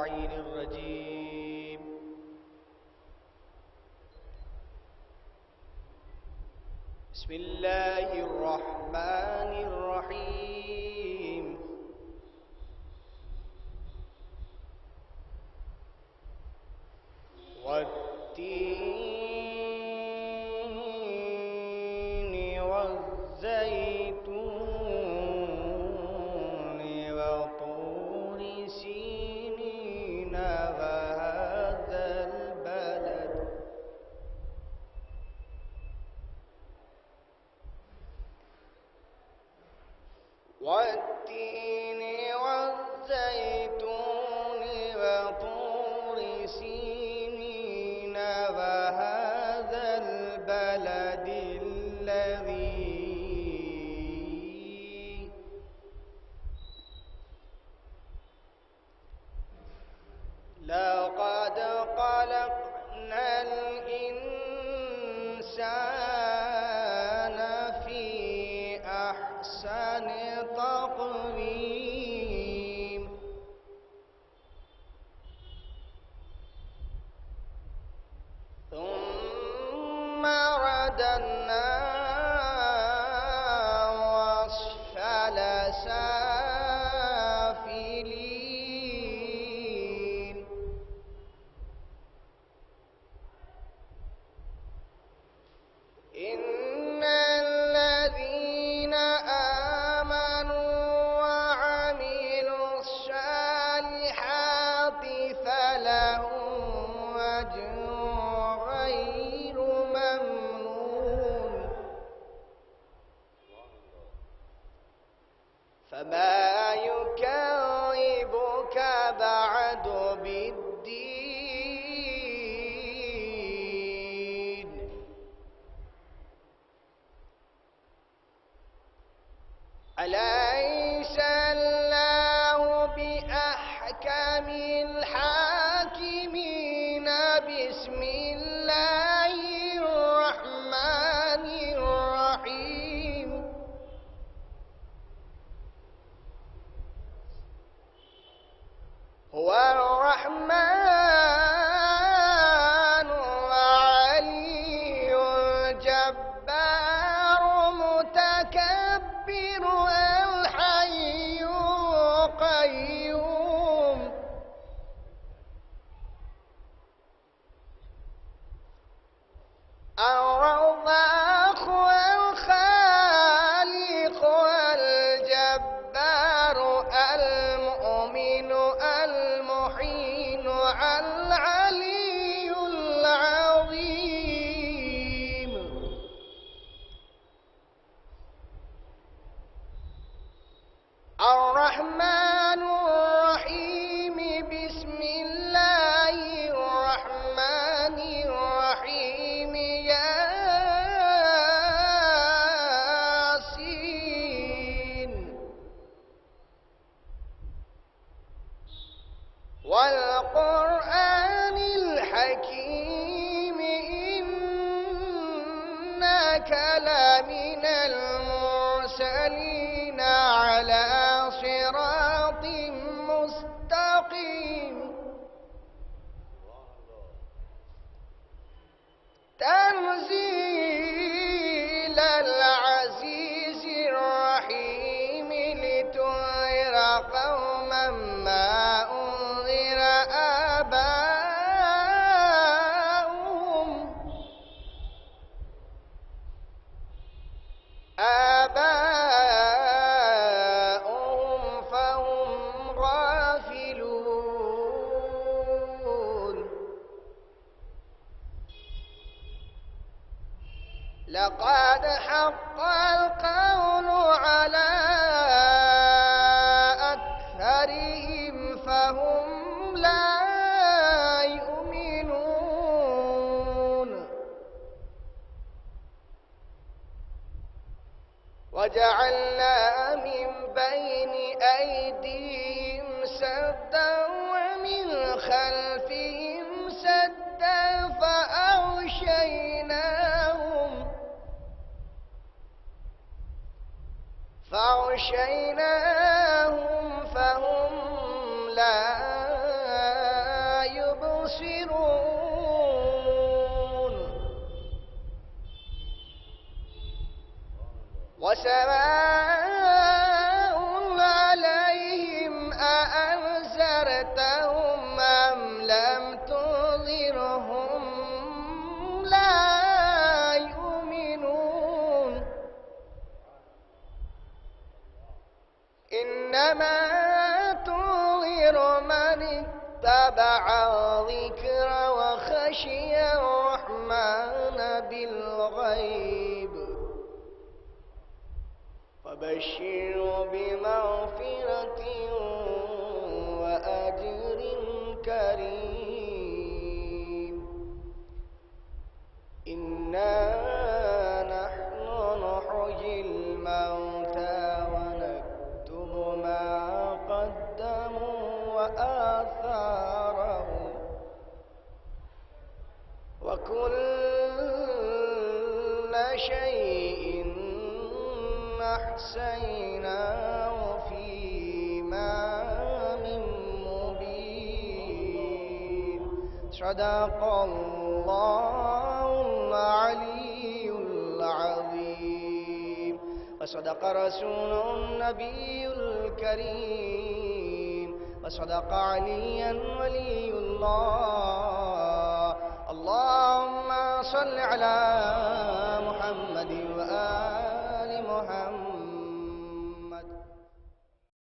اللعين الرجيم. بسم الله الرحمن الرحيم. والتين والزيتون وطور سينين وهذا البلد والتين والزيتون وطور سينين وهذا البلد الذي لقد خلقنا الإنسان في أحسن تقويم ثم رددناه أسفل سافلين إن الذين آمنوا وعملوا الصالحات فلهم أجر غير ممنون فما يكذبك بعد بالدين أليس الله بأحكم الحاكمين بسم الله الرحمن الرحيم هو الرحمن العلي الجبار متكبر الحي القيوم الرزاق الخالق الجبار المؤمن المحيي العلي العظيم الرحمن الرحيم بسم الله الرحمن الرحيم ياسين والقرآن الحكيم إنك لمن المرسلين على صراط مستقيم تنزيل العزيز الرحيم لتنذر قوما ما أنذر آباؤهم فهم غافلون لقد حق القول على أكثرهم فهم لا يؤمنون وجعلنا من بين أيديهم سدا ومن خلفهم سدا فأغشيناهم فهم لا سواء عليهم أأنذرتهم أم لم تنذرهم لا يؤمنون إنما تنذر من اتبع الذكر وخشي الرحمن بالغيب فبشره بمغفرة وأجر كريم إنا نحن نحيي الموتى ونكتب ما قدموا وآثارهم وكل شيء أحصيناه في إمام مبين صدق الله العلي العظيم وصدق رسوله النبي الكريم وصدق عليا ولي الله اللهم صل على